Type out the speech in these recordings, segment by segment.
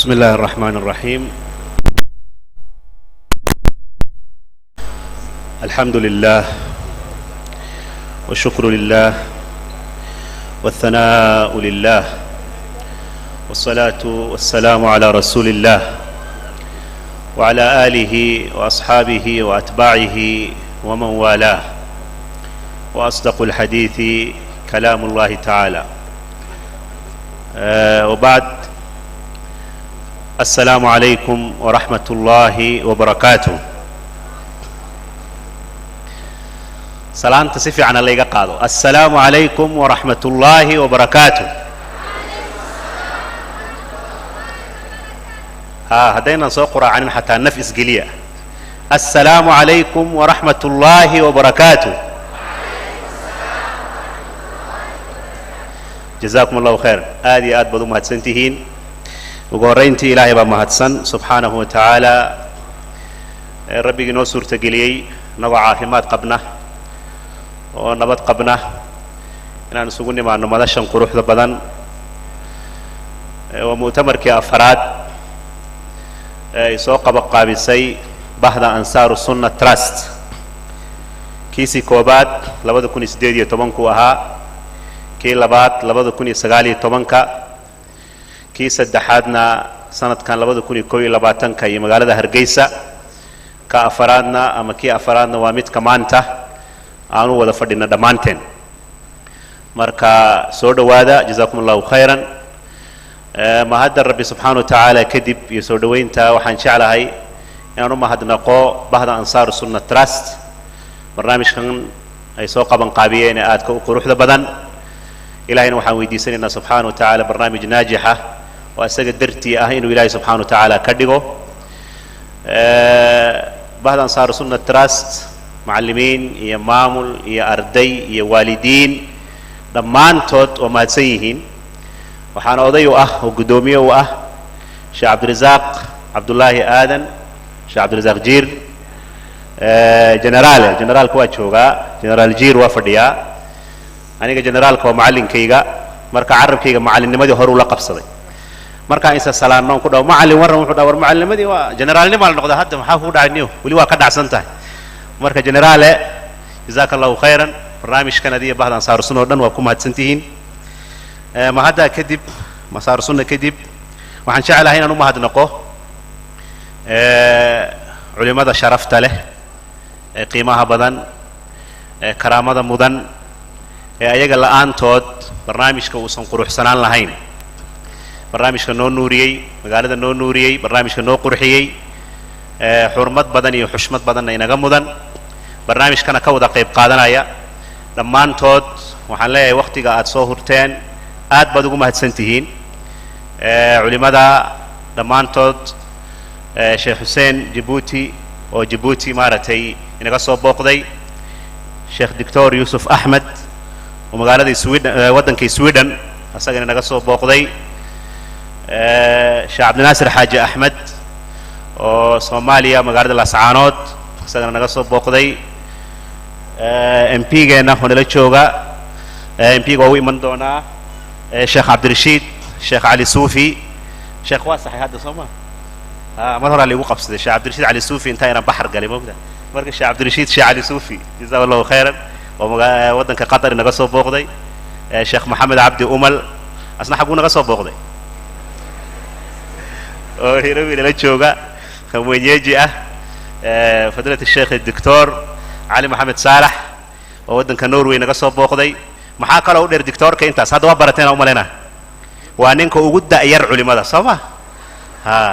بسم الله الرحمن الرحيم. الحمد لله والشكر لله والثناء لله والصلاة والسلام على رسول الله وعلى آله وأصحابه وأتباعه ومن والاه، وأصدق الحديث كلام الله تعالى. وبعد، السلام عليكم ورحمة الله وبركاته. سلام تصفي عن اللي قالوا السلام عليكم ورحمة الله وبركاته. هدينا نسوق عن حتى النفس قليا. السلام عليكم ورحمة الله وبركاته. جزاكم الله خير. آدي آد بدو مهتسنتهين وقرينتي إلهي بمهتسن سبحانه وتعالى. ربي نوسر تقليي نوع عافمات قبنا ونبات قبنا إن نسوقني مع نمدشن قروح البدن ومؤتمر كأفراد يسوق بقى بسي بحث أنصار السنة تراست كيسي كوبات لابد كوني سديدية طبنكو أها كي لابد كوني سغالي طبنكا كي سدحادنا سنة كان لابد كوني كوي لباتنكا يمغالة هرقيسة كأفرادنا أما كي أفرادنا وامت كمانتا aanu wada fadhina dhammaanteen. marka soo dhawaada, jazaakum allahu khayran. mahadda rabbi subxaana wa tacaala kadib iyo soo dhaweynta waxaan jeclahay inaan u mahadnaqo bahda ansaaru sunna trust. barnaamijkan ay soo qaban qaabiyeen ee aadka u quruxda badan, ilahayna waxaan weydiisanaynaa subxaana wa tacaala barnaamij naajixa oo isaga dartii ah inuu ilaahay subxaana wa tacaala ka dhigo. bahda ansaaru sunna trust معلمين يا مامل يا أردي يا والدين دمان توت وما تسيهين وحنا أضيو وقدومي شيخ عبد الرزاق عبد الله آدم شيخ عبد الرزاق جير جنرال كواتشوغا جنرال جير وفديا أنا جنرال كوا معلم كيغا مركا عرب كيغا معلم نمدي هرو لقب صدي مركا إنسا سلام نوم كده معلم ور معلم نمدي وجنرال نمال نقدا هذا محافظ دعنيو ولي واقد عسنته marka generaale jazakallahu khayran. barnaamijkan adiga bahdan saar sunno dhan waa ku mahadsantihiin. mahadda kadib masaar sunno kadib waxaan jecelahay inaan u mahadnaqo culimada sharafta leh ee qiimaha badan ee karaamada mudan ee ayaga la'aantood barnaamijka uusan quruxsanaan lahayn. barnaamijka noo nuuriyey, magaalada noo nuuriyey, barnaamijka noo qurxiyey, xurmad badan iyo xushmad badanna inaga mudan, barnaamijkana ka wada qayb qaadanaya. dhammaantood waxaan leeyahay waqtiga aad soo hurteen aad baad ugu mahadsantihiin. culimada dhammaantood sheekh xuseen jibuuti oo jibuuti maaragtay inaga soo booqday, sheekh doctor yuusuf axmed oo magaalada waddankii sweden asagana inaga soo booqday, sheekh cabdinaasir xaaji axmed oo soomaaliya magaalada lascaanood isagana naga soo booqday. mp-geena oo nala jooga, mp-ga waa u iman doonaa sheekh cabdirashiid sheekh cali suufi. sheekh waa saxay hadda soo ma mar horaa laigu qabsaday sheekh cabdirashiid cali suufi intaa inaan baxar galay moogta. marka sheekh cabdirashiid sheekh cali suufi jazahu allahu khayran oo waddanka qatar naga soo booqday. sheekh maxamed cabdi umal asna xaguu naga soo booqday oo hirowi nala jooga. mwenyeji فضيلة الشيخ الدكتور علي محمد صالح وودن كنوروي نقصو بوقدي محاكا لو دير دكتور كإنتاس هذا وبرتين أو ملينا وانينكو وجود يرعو لماذا صفا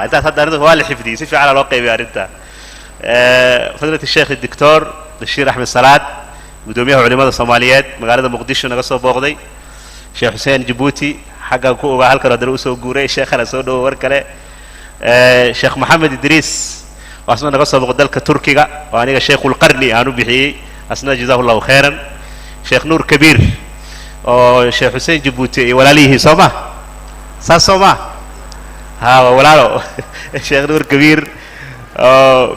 انت هذا هو اللي حفظي سيفي على الواقع بيارنتا. فضيلة الشيخ الدكتور الشيخ أحمد صلاة قدوميه علماء الصوماليات مقالة مقدشو نقصو بوقدي. شيخ حسين جيبوتي حقا كوبا هالكا ردروسو قوري الشيخ أنا سودو وركالي. شيخ محمد إدريس وأصلا نقص بقدالك تركيا وأنا شيخ القرني أنا بحي أصلا جزاه الله خيرا. شيخ نور كبير وشيخ حسين جيبوتي ولا ليه سما سما ولا له شيخ نور كبير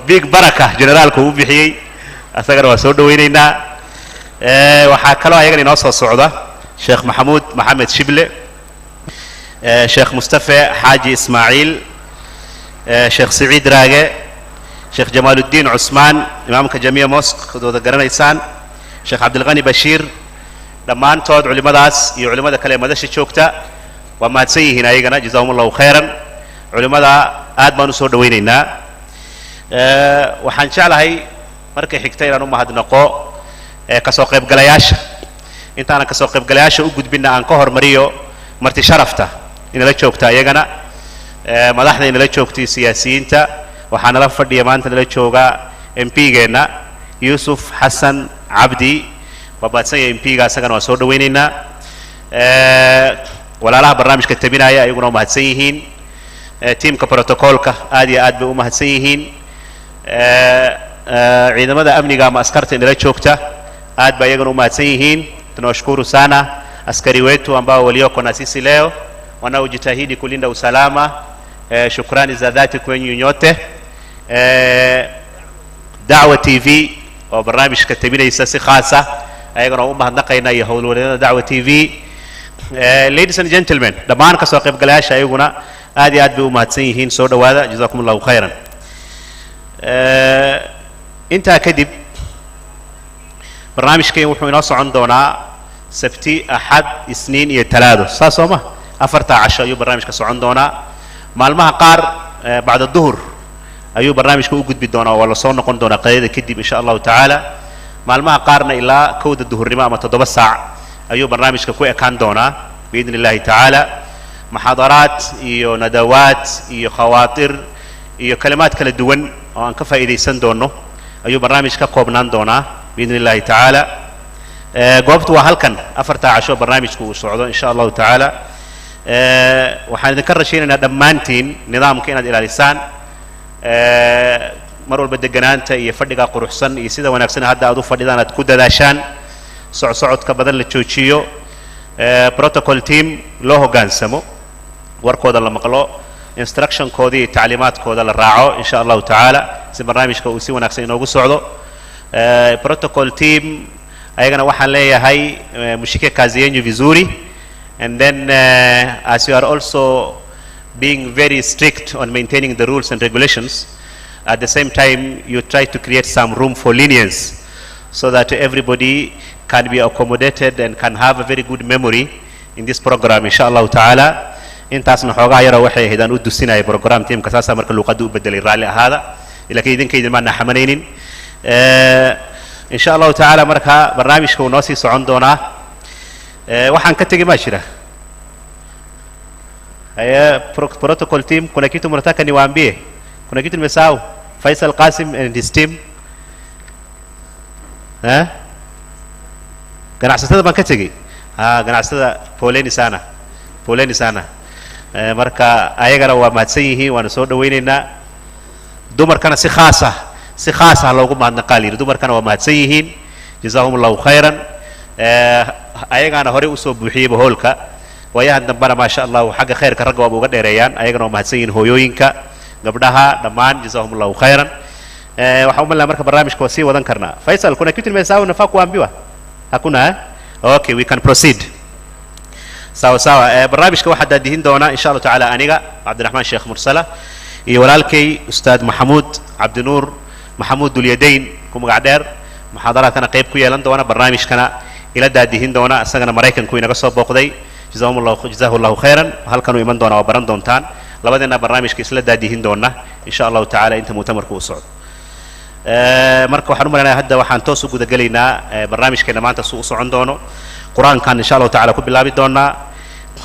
بيك بركة جنرال كوب بحي أثقل وسود ويننا وحكلوا أيقن ناصر السعودة شيخ محمود محمد شبلة شيخ مصطفى حاجي إسماعيل sheekh Saciid Raage sheekh Jamaaluddin Usmaan imaamka Jamiya Mosque dooda garanaysaan sheekh Abdulghani Bashir dhammaantood culimadaas iyo culimada kale madasha joogta waa mahadsan yihiin ayagana jazakumullahu khayran culimada aad baan u soo dhawaynaynaa waxaan jeclahay markay xigtay inaan u mahadnaqo ka soo qaybgalayaasha intaan ka soo qaybgalayaasha u gudbina aan ka hormariyo marti sharafta inala joogta ayagana madaxda inala joogtay siyaasiyiinta waxaan la fadhiya maanta la jooga MP-geena Yusuf Hassan Abdi وبعدين MP ga asagana waa soo dhawaynaynaa walaalaha barnaamijka tabinaya ayaguna waa mahadsan yihiin teamka protocolka aad iyo aad bay u mahadsan yihiin ciidamada amniga ama askarta inala joogta aad bay ayaguna u mahadsan yihiin tunashukuru sana askari wetu ambao walioko na sisi leo wanaojitahidi kulinda usalama shukrani za dhati kwenyu nyote Da'wa TV oo barnaamijka tabinaysa si khaasa ayagana u mahadnaqayna iyo howlwadeennada Da'wa TV ladies and gentlemen dhammaan ka soo qaybgalayaasha ayaguna aad iyo aad bay u mahadsan yihiin soo dhawaada jazakumullahu khayran inta kadib barnaamijkeen wuxuu inoo socon doonaa sabti ahad isniin iyo talaado saasoma afarta casho ayuu barnaamijka socon doonaa maalmaha qaar bacda duhur ayuu barnaamijka u gudbi doonaa oo la soo noqon doonaa qadada kadib insha Allah taala maalmaha qaarna ilaa kowda duhurnimo ama 7 saac ayuu barnaamijka ku ekaan doonaa باذن الله تعالى محاضرات iyo nadawaat iyo khawaatir iyo kalimaad kala duwan oo aan ka faa'iideysan doono ayuu barnaamijka koobnaan doonaa باذن الله تعالى goobtu waa halkan afarta casho barnaamijku uu socdo insha Allah taala waxaan idin ka rajaynaynaa dhammaantiin nidaamka inaad ilaalisaan mar walba deganaanta iyo fadhiga quruxsan iyo sida wanaagsan hadda aad u fadhidaan aad ku dadaashaan socodka badan la joojiyo protocol team loo hogaansamo warkooda la maqlo instruction koodi iyo taalimaadkooda la raaco insha Allah taala si barnaamijka uu si wanaagsan inoogu socdo protocol team ayagana waxaan leeyahay mushike kazi yenu vizuri and then as you are also being very strict on maintaining the rules and regulations at the same time you try to create some room for lenience so that everybody can be accommodated and can have a very good memory in this program inshallah ta'ala intaasna xoogaa yar waxay ahaydaan u dusinay program teamka saasa marka luqadu u bedelay raali ahaada ilaahay idinkeedin ma naxamanaynin inshallah ta'ala marka barnaamijka uu noo sii socon doonaa waxaan ka tagi ma jira protocol team kuna kitu mnataka niwaambie kuna kitu nimesahau Faisal Qasim and his team ganacsatada baan ka tagay ganacsatada pooleni sana marka ayagana waa mahadsan yihiin waana soo dhawaynaynaa dumarkana si khaas ah loogu mahadnaqaal yiri dumarkana waa mahadsan yihiin jazakumullahu khayran ayagana hore u soo buuxiyay hoolka wayahan dambana ma sha Allah xagga khayrka ragga waa uga dheereeyaan ayagana waa mahadsan yihiin hooyooyinka gabdhaha dhammaan jazakumullahu khayran waxaan u malaa marka barnaamijka waa sii wadan karnaa Faisal kuna kitu nimesahau nafaa kuambiwa hakuna okay we can proceed sawa barnaamijka waxa daadihin doona insha Allah taala aniga Abdurrahman Sheikh Mursala iyo walaalkay Ustaad Maxamuud Abdinuur Maxamuud Dulyadayn ku magac dheer muxaadaraadkana qayb ku yeelan doona barnaamijkana ila daadihin doona asagana Mareykanku inaga soo booqday jazakumullahu khayran halkan uu iman doona oo baran doontaan labadeena barnaamijka isla daadihin doona insha Allah taala inta mu'tamarku u socdo marka waxaan u maleynayaa hadda waxaan toos u guda galaynaa barnaamijkeena maanta soo socon doono quraankan insha Allah taala ku bilaabi doona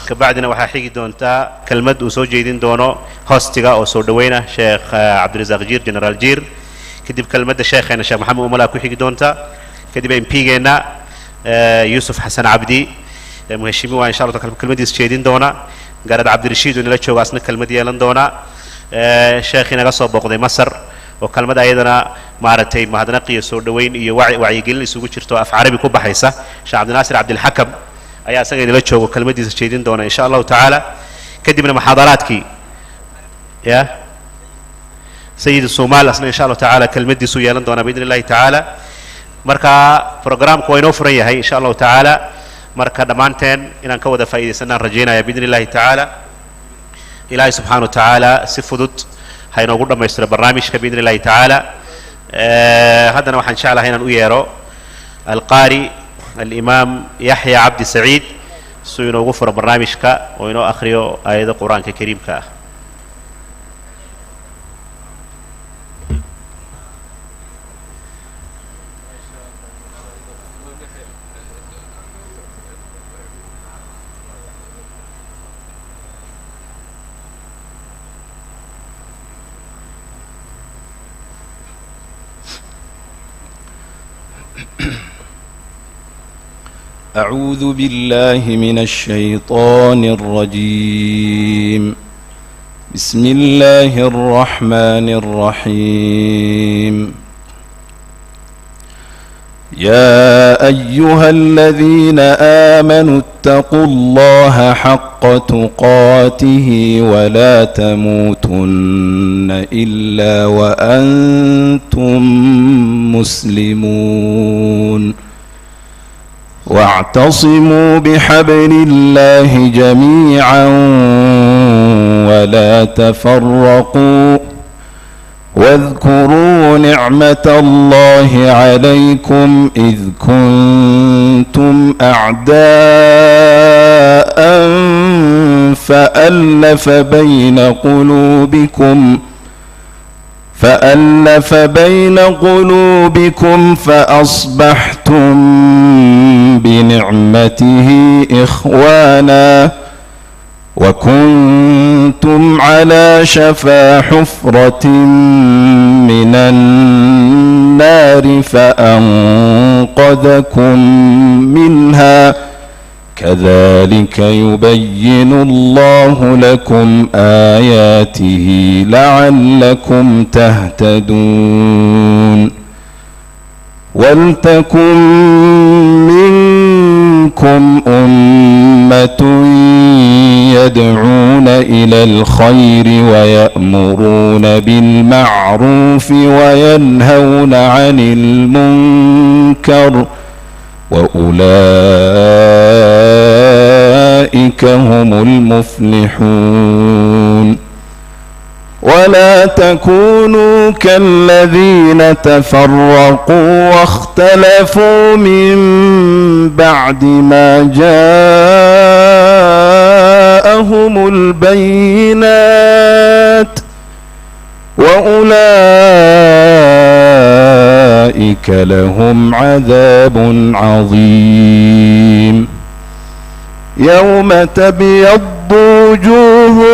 ka bacdina waxa xigi doonta kelmad uu soo jeedin doono hostiga oo soo dhaweeyna Sheikh Abdulrazaq Jiir General Jiir kadib kelmadda sheekheena Sheikh Maxamed Umala ku xigi doonta kadib MP-geena Yusuf Hassan Abdi muhashimiwa insha Allah taala kelmadiis jeedin doona garad Cabdirashiid oo nala jooga asna kelmad yeelan doona sheekh inaga soo booqday Masar oo kalmada ayadana maaratay mahadnaqiyo soo dhaweyn iyo wacyigelin isugu jirto af Carabi ku baxaysa Sheikh Abdul Nasir Abdul Hakam ayaa asaga inala joogo kalmadiisa jeedin doona insha Allah taala kadibna muxaadaraadkii ya Sayyid Soomaal asna insha Allah taala kalmadiisu yeelan doona باذن الله taala marka programku waa inoo furan yahay insha Allah taala marka dhamaanteen inaan ka wada faa'iideysanaan rajeynaya باذن الله taala Ilaahay subhanahu wa ta'ala si fudud inoogu dhammaystiro barnaamijka biidni illahi tacaala. haddana waxaan jeclahay inaan u yeero alqaari alimaam yaxya cabdi saciid suu inoogu furo barnaamijka oo inoo akhriyo aayado qur-aanka kariimka ah. أعوذ بالله من الشيطان الرجيم. بسم الله الرحمن الرحيم. يا أيها الذين آمنوا اتقوا الله حق تقاته ولا تموتن إلا وأنتم مسلمون. واعتصموا بحبل الله جميعا ولا تفرقوا واذكروا نعمة الله عليكم إذ كنتم أعداء فألف بين قلوبكم فأصبحتم بنعمته إخوانا وكنتم على شفا حفرة من النار فأنقذكم منها كذلك يبين الله لكم آياته لعلكم تهتدون. ولتكن منكم أمة يدعون إلى الخير ويأمرون بالمعروف وينهون عن المنكر وأولئك هم المفلحون. ولا تكونوا كالذين تفرقوا واختلفوا من بعد ما جاءهم البينات وأولئك لهم عذاب عظيم. يوم تبيض وجوه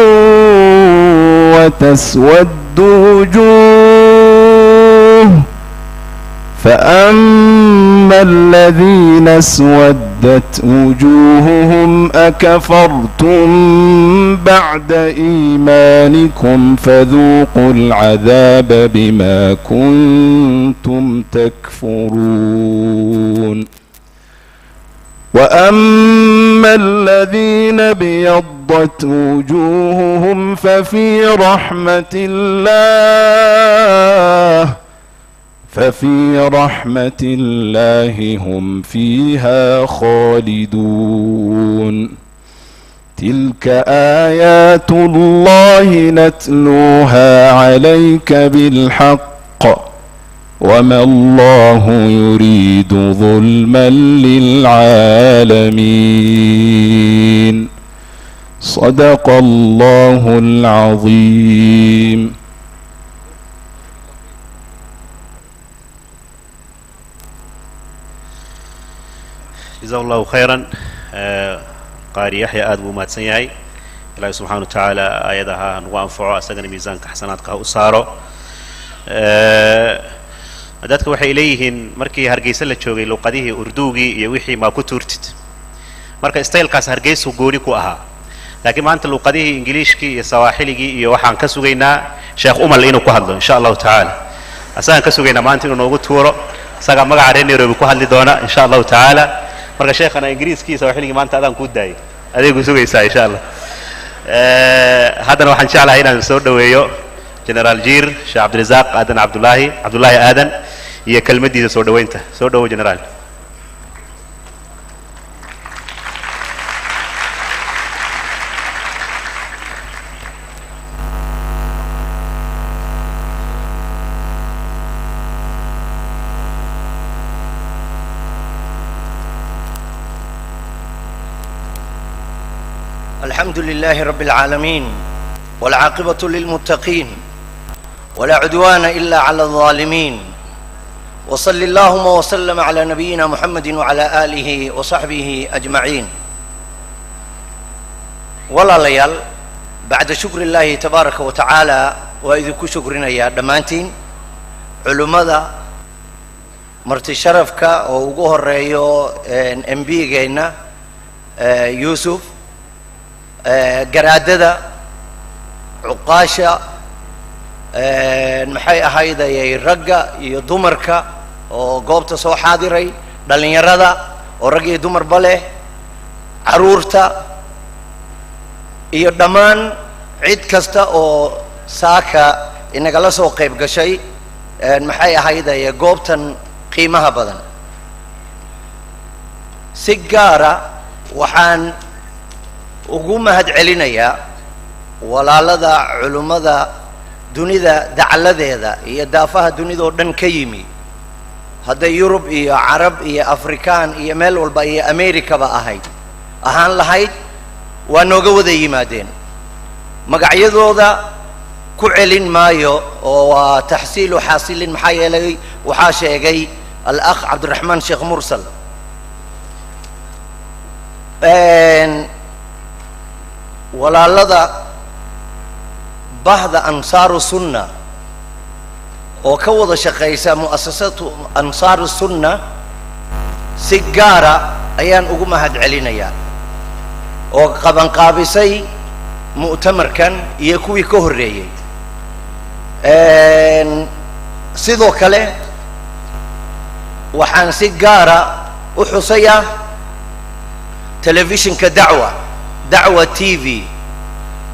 وتسود وجوه فأما الذين اسودت وجوههم أكفرتم بعد إيمانكم فذوقوا العذاب بما كنتم تكفرون. وأما الذين ابيضت وجوههم ففي رحمة الله هم فيها خالدون. تلك آيات الله نتلوها عليك بالحق وما الله يريد ظلما للعالمين. صدق الله العظيم. جزاه الله خيرا. قاري يحيى آدم وما تسيعي الله سبحانه وتعالى آياتها وأنفعوا أسجن ميزانك حسناتك أسارو. dadka waxay leeyihiin markii hargeysa la joogay luqadihii urduugii iyo wixii ma ku tuurtid marka staylkaas hargeysu gooni ku ahaa laakiin maanta luqadihii ingiliishkii iyo sawaaxiligii iyo waxaan ka sugaynaa sheekh umal inuu ku hadlo insha Allah taala asaan ka sugaynaa maanta inuu noogu tuuro saga magaca reer Nairobi ku hadli doona insha Allah taala marka sheekhana ingiriiskii sawaaxiligii maanta adaan ku daayay adeegu sugaysaa insha Allah. haddana waxaan jeclahay inaan soo dhaweeyo General Jiir Sheikh Abdulrazaq Aadan Abdullahi Aadan iyo kelmadiisa soo dhaweynta soo dhawo General. الحمد لله رب العالمين والعاقبة للمتقين ولا عدوان إلا على الظالمين وصل اللهم وسلم على نبينا محمد وعلى آله وصحبه أجمعين. والله ليال بعد شكر الله تبارك وتعالى وإذ كشكرنا يا دمانتين علماء مرتي شرفك ووجوه الرئيو MB جينا يوسف قرادة عقاشة maxay ahaydayay ragga iyo dumarka oo goobta soo xaadiray dhalinyarada oo rag iyo dumarba leh caruurta iyo dhammaan cid kasta oo saaka inagala soo qayb gashay maxay ahaydayay goobtan qiimaha badan. si gaara waxaan ugu mahadcelinayaa walaalada culimada dunida dacaladeeda iyo daafaha dunida oo dhan ka yimi, hadday Yurub iyo Carab iyo Afrikaan iyo meel walba iyo America ba ahaan lahayd waa nooga wada yimaadeen. magacyadooda ku celin maayo oo waa taxsiilu xaasilin maxaa yeelay waxaa sheegay al-akh Cabdiraxmaan Sheekh Mursal. walaalada bahda ansaaru sunna oo ka wada shaqeysa mu'asasatu ansaaru sunna si gaara ayaan ugu mahadcelinayaa oo qabanqaabisay mu'tamarkan iyo kuwii ka horreeyey. sidoo kale waxaan si gaara u xusayaa telefishinka dacwa TV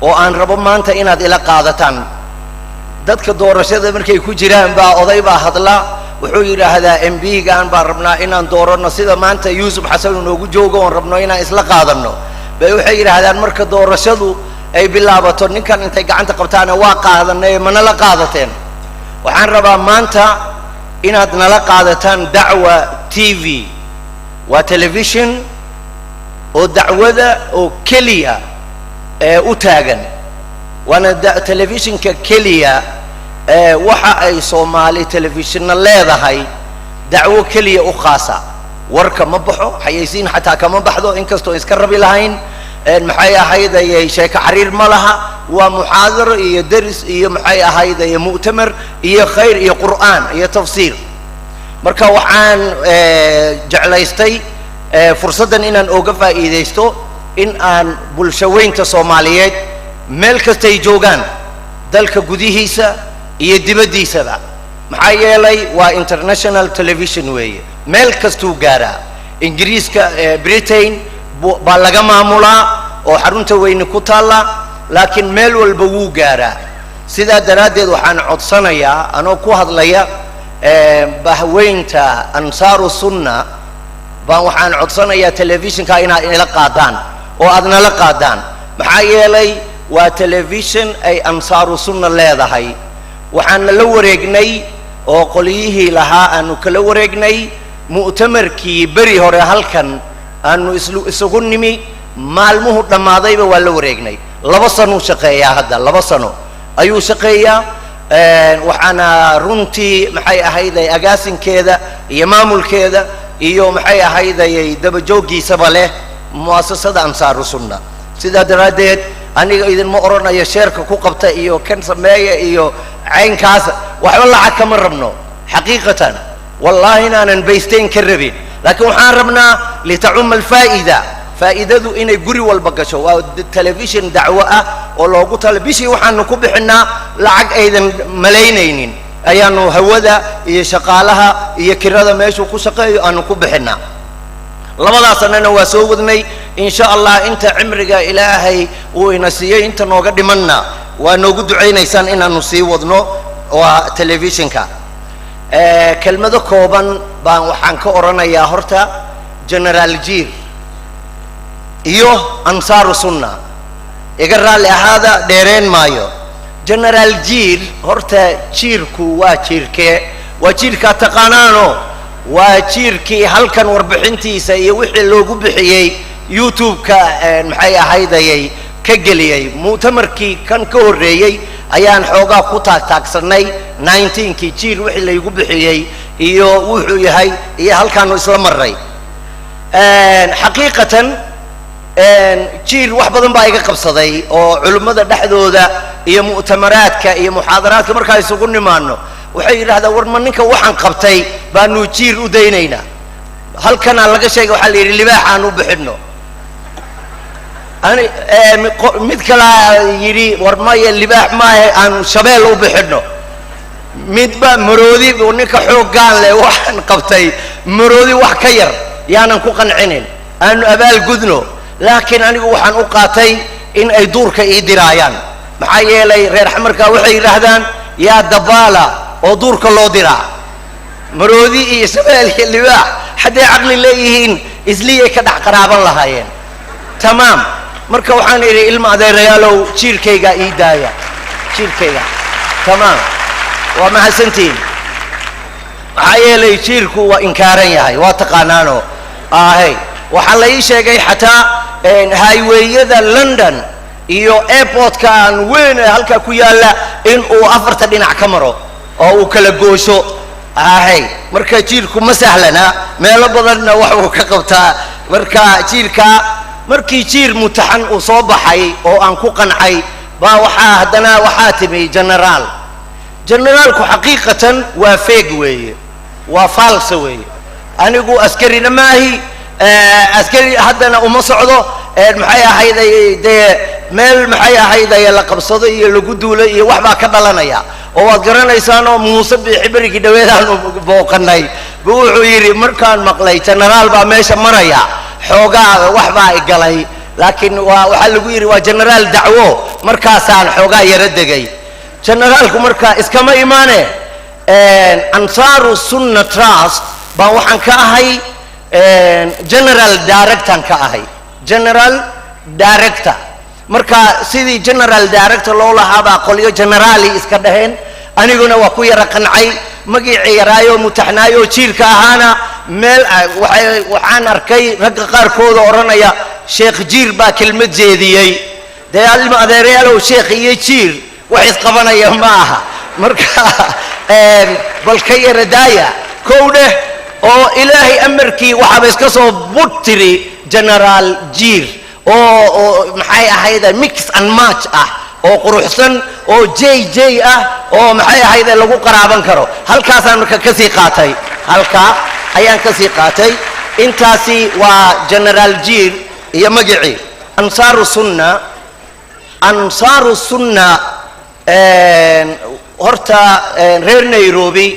oo aan rabo maanta inaad ila qaadataan. dadka doorashada markay ku jiraan baa oday baa hadla wuxuu yiraahdaa MB-gaan baan rabnaa inaan doorano sida maanta Yuusuf Xasan noogu joogo oon rabno inaan isla qaadano. bay waxay yiraahdaan marka doorashadu ay bilaabato ninkan intay gacanta qabtaan waa qaadanay mana la qaadateen. waxaan rabaa maanta inaad nala qaadataan dacwa TV. waa television oo dacwada oo keliya u taagan, waana telefishinka keliya waxa ay Soomaali telefishinna leedahay dacwo keliya u khaasa. warka ma baxo, xayeysiin xataa kama baxdo inkastoo iska rabi lahayn. maxay ahaydayay sheeko xariir ma laha, waa muxaadaro iyo daris iyo maxay ahaydayay mu'tamar iyo khayr iyo qur'aan iyo tafsiir. marka waxaan jeclaystay fursaddan inaan ooga faa'iidaysto in aan bulshaweynta Soomaaliyeed meel kastay joogaan dalka gudihiisa iyo dibaddiisaba, maxaa yeelay waa international television weeye, meel kastuu gaaraa. ingiriiska Britain baa laga maamulaa oo xarunta weyne ku taalla, laakiin meel walba wuu gaaraa. sidaa daraaddeed waxaan codsanayaa anoo ku hadlaya bahweynta ansaaru sunna baan waxaan codsanayaa telefishinka inaad ila qaadaan oo aad nala qaadaan, maxaa yeelay waa television ay ansaaru sunna leedahay. waxaana la wareegnay oo qoliyihii lahaa aanu kala wareegnay mu'tamarkii beri hore halkan aanu isugu nimi, maalmuhu dhammaadayba waa la wareegnay. 2 sano shaqeeyaa hadda, 2 sano ayuu shaqeeyaa. waxaana runtii maxay ahayday agaasinkeeda iyo maamulkeeda iyo maxay ahaydayay dabajoogiisaba leh mu'asasada ansaaru sunna. sidaa daraaddeed aniga idinma oranayo sheerka ku qabta iyo kan sameeya iyo caynkaas, waxba lacag kama rabno xaqiiqatan, wallaahi inaanan baysteyn ka rabin, laakiin waxaan rabnaa litacumma alfaa'ida, faa'iidadu inay guri walba gasho. waa telefishin dacwo ah oo loogu tala bishii waxaanu ku bixinaa lacag aydan malaynaynin, ayaanu hawada iyo shaqaalaha iyo kirada meeshuu ku shaqeeyo aanu ku bixinaa. 2 sanana waa soo wadnay insha Allah. inta cimriga ilaahay uu ina siiyay inta nooga dhimanna waa noogu duceynaysaan inaanu sii wadno waa telefishinka. kelmado kooban baan waxaan ka oranayaa horta General Jiir iyo ansaaru sunna. iga raalli ahaada dheereen maayo. General Jiir horta jiirku waa jiirkee? waa jiirka taqaanaano waa jiirkii halkan warbixintiisa iyo wixii loogu bixiyay youtube-ka maxay ahaydayay ka geliyey mu'tamarkii kan ka horreeyey ayaan xoogaa ku taagtaagsanay 19kii jiir wixii laygu bixiyey iyo wuxuu yahay iyo halkaanu isla maray xaqiiqatan jiir wax badan baa iga qabsaday oo culimmada dhexdooda iyo mu'tamaraadka iyo muxaadaraadka markaa isugu nimaano waxay yidhahdaan war ma ninka waxaan qabtay baanu jiir u daynaynaa halkanaa laga sheegay waxaa la yidhi libaax aan u bixinno mid kalaa yidhi war maya libaax maahe aan shabeel u bixinno midba maroodi uu ninka xooggaan leh waxaan qabtay maroodi wax ka yar yaanan ku qancinin aanu abaal gudno laakiin anigu waxaan u qaatay in ay duurka ii diraayaan maxaa yeelay reer xamarkaa waxay yidhaahdaan yaa dabaala oo duurka loo diraa maroodi iyo shabeel iyo libaax hadday caqli leeyihiin isliyay ka dhex qaraaban lahaayeen tamaam marka waxaan idhi ilma adeerayaalow jiirkayga ii daaya jiirkayga tamaam waa mahadsantiin maxaa yeelay jiirku waa inkaaran yahay waa taqaanaano ahay waxaa la ii sheegay xataa highwayada london iyo airportka aan weyn ee halkaa ku yaalla in uu 4 dhinac ka maro oo uu kala goosho ahay marka jiirku ma sahlana meelo badanna wax uu ka qabtaa marka jiirka markii jiir mutaxan uu soo baxay oo aan ku qancay baa waxaa timi generaalku xaqiiqatan waa feeg weeye waa false weeye anigu askarina maahi askari haddana uma socdo maxay ahayday dee meel maxay ahayday la qabsado iyo lagu duulo iyo wax baa ka dhalanaya oo waad garanaysaanoo muuse biixi berigii dhaweedaanu booqanay buu wuxuu yidhi markaan maqlay generaal baa meesha maraya xoogaa wax baa i galay laakiin waxaa lagu yidhi waa generaal dacwo markaasaan xoogaa yaro degay generaalku markaa iskama imaane ansaaru sunna trust baan waxaan ka ahay general directorn ka ahay general director marka sidii general director loo lahaabaa qolyo generaali iska dhaheen aniguna waa ku yara qancay magicii yaraayo mutaxnaayo jiirka ahaana meel waxaan arkay ragga qaarkooda odhanaya sheekh jiir baa kelmad jeediyey dee ilma adeerayaalow sheekh iyo jiir wax isqabanaya ma aha marka bal ka yara daaya kow dheh oo ilaahay amarkii waxaaba iska soo bud tiri generaal jiir oo maxay ahayda mix and match ah oo quruxsan oo jj ah oo maxay ahayda lagu qaraaban karo halkaasaan marka ka sii qaatay halkaa ayaan ka sii qaatay intaasi waa generaal jiir iyo magicii ansaaru sunna horta reer nairobi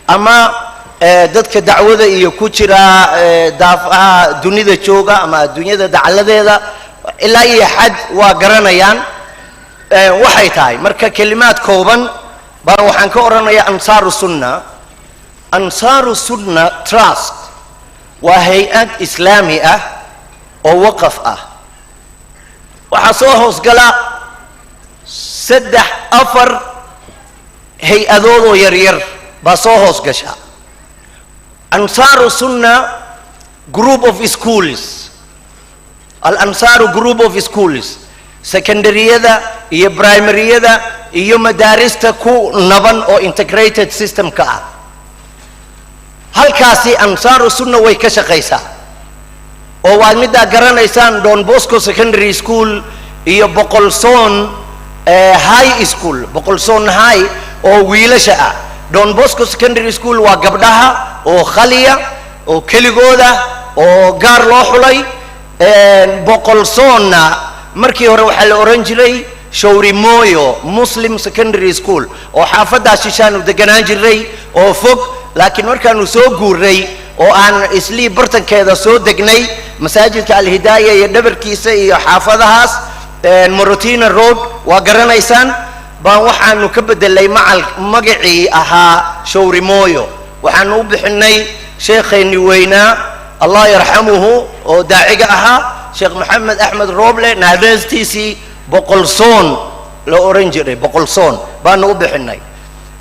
ama dadka dacwada iyo ku jira daafaha dunida jooga ama adduunyada dacaladeeda ilaa iyo xad waa garanayaan waxay tahay marka kelimaad kooban baan waxaan ka odhanayaa ansaaru sunna trust waa hay-ad islaami ah oo waqaf ah waxaa soo hoosgala 3-4 hay-adoodoo yaryar baa soo hoos gasha ansaaru sunna group of schools al-ansaaru group of schools secondaryada iyo primaryada iyo madaarista ku naban oo integrated systemka ah halkaasi ansaaru sunna way ka shaqaysaa oo waad middaa garanaysaan Don Bosco secondary school iyo Boqolsoon high school Boqolsoon high oo wiilasha ah Don Bosco secondary school waa gabdhaha oo khaliya oo keligooda oo gaar loo xulay Boqolsoonna markii hore waxaa la oran jiray Shawri Moyo Muslim secondary school oo xaafadaas shishaan u deganaan jiray oo fog laakiin markaanu soo guuray oo aan islii bartankeeda soo degnay masaajidka al-hidaaya iyo dhabarkiisa iyo xaafadahaas Morotina road waa garanaysaan baan waxaanu ka bedelay magacii ahaa Shawri Moyo waxaanu u bixinay sheekheeni weynaa Allah yarhamuhu oo daaciga ahaa Sheekh Maxamed Axmed Roble naadaastiisii Boqolsoon la oran jiray Boqolsoon baanu u bixinay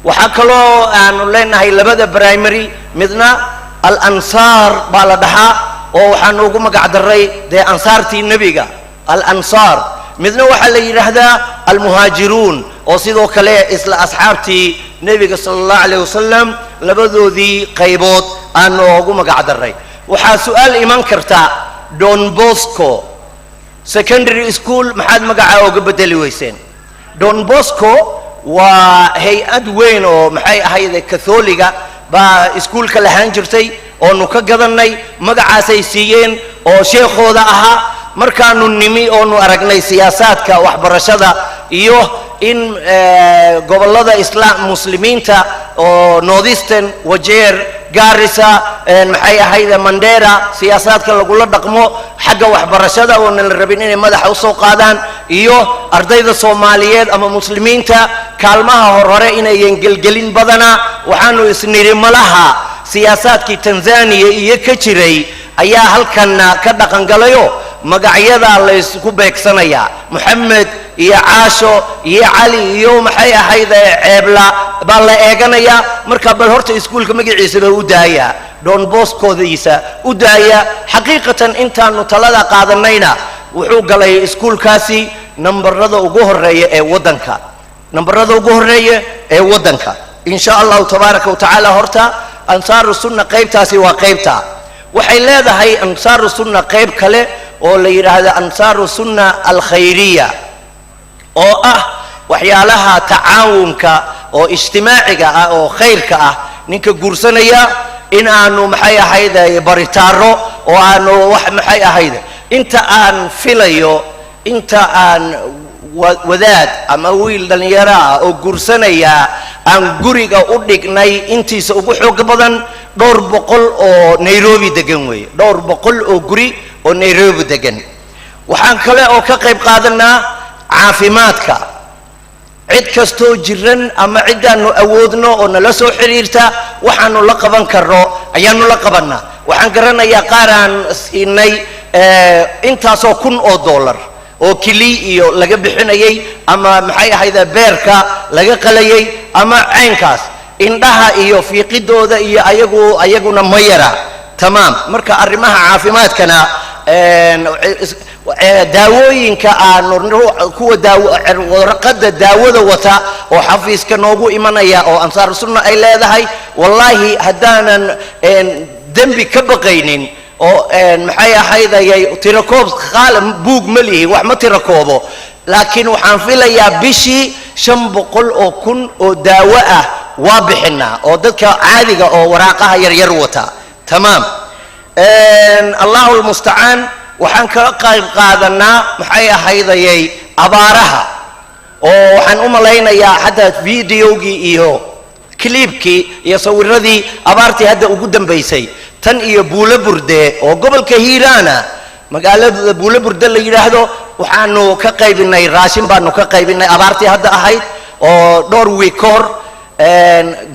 waxaa kaloo aanu leenahay labada primary midna al-ansaar baa la dhahaa oo waxaan ugu magac daray dee ansaartii nebiga al-ansaar midna waxaa la yidhaahdaa almuhaajiruun oo sidoo kale isla asxaabtii nebiga sala allahu alayh wasalam labadoodii qaybood aan ugu magac daray waxaa su-aal iman karta Don Bosco secondary school maxaad magacaa uga bedeli weyseen Don Bosco waa hay-ad weyn oo maxay ahayd katholiga baa iskuulka lahaan jirtay oonu ka gadanay magacaasay siiyeen oo sheekhooda ahaa markaanu nimi oonu aragnay siyaasaadka waxbarashada iyo in gobollada muslimiinta oo northeastern Wajeer Garissa maxay ahayd Mandera siyaasaadka lagula dhaqmo xagga waxbarashada oo la rabin inay madaxa u soo qaadaan iyo ardayda Soomaaliyeed ama muslimiinta kaalmaha hore inay gelgelin badana waxaanu isniri malaha siyaasaadkii Tanzania iyo ka jiray ayaa halkan ka dhaqan galayo magacyada la isku beegsanaya Muhammad iyo Caasho iyo Cali iyo maxay ahayd ceebla baa la eeganaya marka bal horta iskuulka magaciisa baa u daaya Don Bosco diisa u daaya xaqiiqatan intaanu talada qaadanayna wuxuu galay iskuulkaasi nambarada ugu horeeya ee wadanka insha Allah tabaaraka wa taala horta ansaaru sunna qaybtaasi waa qaybta waxay leedahay ansaaru sunna qayb kale oo la yiraahdo ansaaru sunna al-khayriya oo ah waxyaalaha tacaawunka oo ijtimaaciga ah oo khayrka ah ninka guursanaya in aanu maxay ahayd baritaaro oo aanu wax maxay ahayd inta aan filayo inta aan wadaad ama wiil dhalinyaro ah oo guursanaya aan guriga u dhignay intiisa ugu xoog badan 200 oo Nairobi degan way 200 oo guri oo Nairobi degan waxaan kale oo ka qayb qaadanaa caafimaadka cid kasto jiran ama cidaanu awoodno oo nala soo xiriirta waxaanu la qaban karno ayaanu la qabanaa waxaan garanayaa qaaraan siinay intaasoo $1,000 oo kili iyo laga bixinayay ama maxay ahayd beerka laga qalayay ama caynkaas indhaha iyo fiiqidooda iyo ayaguna mayara tamaam marka arrimaha caafimaadkana daawooyinka aanu kuwa warqada daawada wata oo xafiiska noogu imanaya oo ansaar sunna ay leedahay wallahi hadaanan dambi ka baqaynin oo maxay ahayd ay tirakoob qaalam buug malihi wax ma tirakoobo laakiin waxaan filayaa bishii 500 oo kun oo daawo ah waa bixinaa oo dadka caadiga oo waraaqaha yar wata tamaam Allahu almusta'an waxaan ka qayb qaadanaa maxay ahaydayay abaaraha oo waxaan u malaynayaa hadaa videogii iyo clipkii iyo sawiradii abaartii hadda ugu dambeysay tan iyo Buule Burde oo gobolka Hiirana magaalada Buule Burde la yiraahdo waxaanu ka qaybinay raashin baanu ka qaybinay abaartii hadda ahayd oo dhowr week hor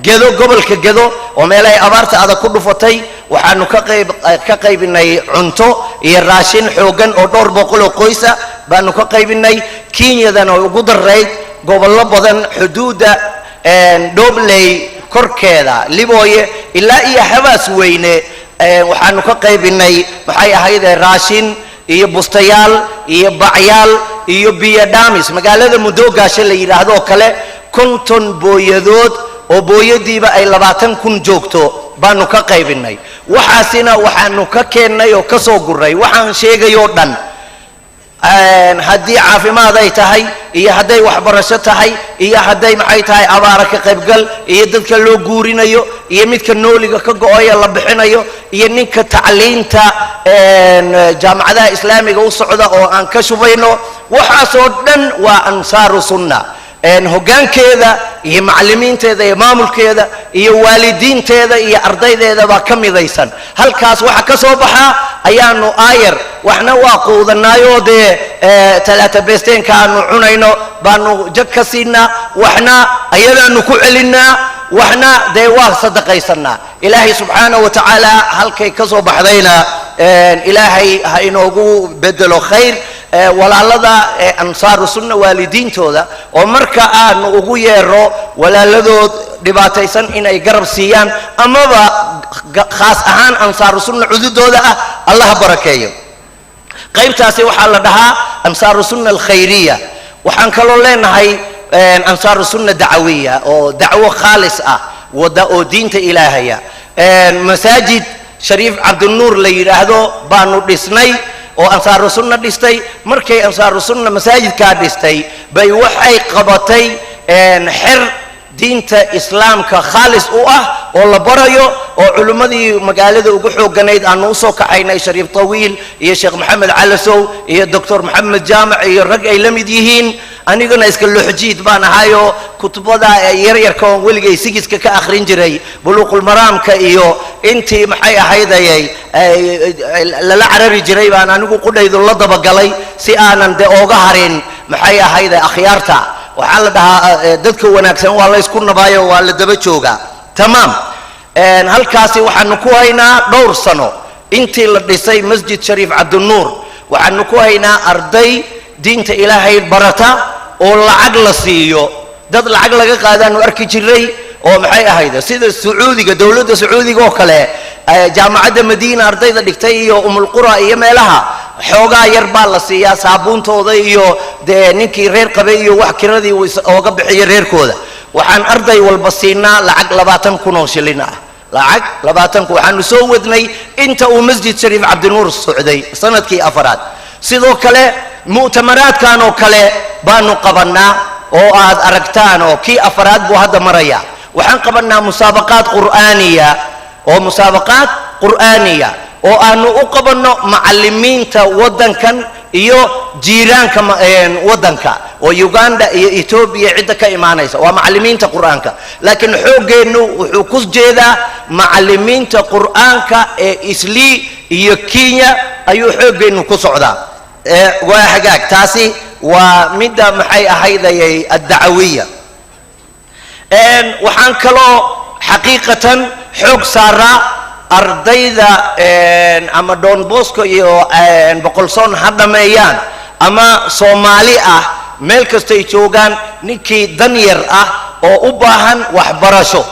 gedo gobolka gedo oo meelay abaarta adag ku dhufatay waxaanu ka qaybinay cunto iyo raashin xoogan oo 200 oo qoysa baanu ka qaybinay Kenyadana ugu dareyd gobollo badan xuduuda Dobley korkeeda Libooye ilaa iyo Habaas weyne waxaanu ka qaybinay maxay ahayd raashin iyo bustayaal iyo bacyaal iyo biyo dhaamis magaalada Mudoogaasha la yiraahdo kale 50 booyadood oo booyadiiba ay 20,000 joogto baanu ka qaybinay waxaasina waxaanu ka keenay oo ka soo guray waxaan sheegayo dhan haddii caafimaad ay tahay iyo hadday waxbarasho tahay iyo hadday maxay tahay abaara ka qaybgal iyo dadka loo guurinayo iyo midka nooliga ka go'aya la bixinayo iyo ninka tacliinta jaamacadaha islaamiga u socda oo aan ka shubayno waxaasoo dhan waa ansaaru sunna hoggaankeeda iyo macallimiinteeda iyo maamulkeeda iyo waalidiinteeda iyo ardaydeeda baa ka midaysan halkaas waxa ka soo baxa ayaanu aayar waxna waa quudanaayo dee talaata beesteenka aanu cunayno baanu jag ka siinaa waxna ayadaanu ku celinaa waxna dee waa sadaqaysanaa ilaahay subxaanahu wa tacaala halkay ka soo baxdayna ilaahay ha inoogu bedelo khayr walaalada ansaaru sunna waalidiintooda oo marka aanu ugu yeero walaaladood dhibaataysan inay garab siiyaan amaba khaas ahaan ansaaru sunna cududooda ah allah barakeeyo qaybtaasi waxaa la dhahaa ansaaru sunna alkhayriya waxaan kaloo leenahay ansaaru sunna dacawiya oo dacwo khaalis ah wada oo diinta ilaahaya masaajid shariif cabdinuur la yidhaahdo baanu dhisnay oo ansaaru sunna dhistay markay ansaaru sunna masaajidkaa dhistay bay waxay qabatay xer diinta islaamka khaalis u ah oo la barayo oo culimmadii magaalada ugu xooganayd aanu usoo kaxaynay shariif tawiil iyo sheekh maxamed calasow iyo doctor maxamed jaamac iyo rag ay la mid yihiin anigana iska looxjiid baan ahayo kutubada yaryarka oon weligay sigiska ka akhrin jiray buluuqulmaraamka iyo intii maxay ahaydayay lala carari jiray baan anigu qudhaydu la dabagalay si aanan de ooga harin maxay ahayday akhyaarta waxaa la dhahaa dadka wanaagsan waa la isku nabaayo waa la daba joogaa tamaam halkaasi waxaanu ku haynaa dhowr sano intii la dhisay masjid shariif cabdinuur waxaanu ku haynaa arday diinta ilaahay barata oo lacag la siiyo dad lacag laga qaadaanu arki jiray oo maxay ahayda sida sacuudiga dowladda sacuudiga oo kale jaamacadda madiina ardayda dhigtay iyo umulqura iyo meelaha xoogaa yar baa la siiyaa saabuuntooda iyo dee ninkii reer qabay iyo wax kiradii ooga bixiyo reerkooda waxaan arday walba siinaa lacag 20,000 oo shilin ah lacag 20,000 waxaanu soo wadnay inta uu masjid shariif cabdinuur socday sanadkii afaraad sidoo kale mu'tamaraadkan oo kale baanu qabanaa oo aad aragtaan oo kii afaraad buu hadda maraya waxaan qabanaa musaabaqaad qur'aaniya oo aanu u qabanno macallimiinta waddankan iyo jiiraanka waddanka oo Uganda iyo Ethiopia cidda ka imaanaysa waa macallimiinta qur'aanka laakiin xooggeenu wuxuu ku jeedaa macallimiinta qur'aanka ee Islii iyo Kenya ayuu xooggeenu ku socdaa waa hagaag taasi waa midda maxay ahaydayay ad-dacwiya waxaan kaloo xaqiiqatan xoog saaraa ardayda ama Don Bosco iyo Boqolsoon ha dhameeyaan ama Soomaali ah meel kasta ay joogaan ninkii danyar ah oo u baahan waxbarasho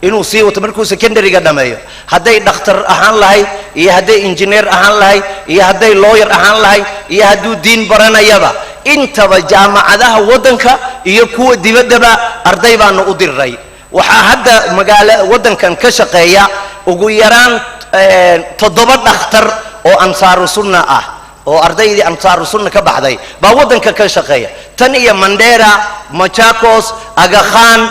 inuu sii wato markuu secondary-ga dhameeyo hadday dhakhtar ahaan lahayd iyo hadday engineer ahaan lahayd iyo hadday lawyer ahaan lahayd iyo hadduu diin baranayaba intaba jaamacadaha waddanka iyo kuwa dibaddaba arday baanu u diray waxaa hadda waddankan ka shaqeeya ugu yaraan 7 dhakhtar oo ansaaru sunna ah oo ardaydii ansaaru sunna ka baxday baa waddanka ka shaqeeya tan iyo Mandera Machakos Aga Khan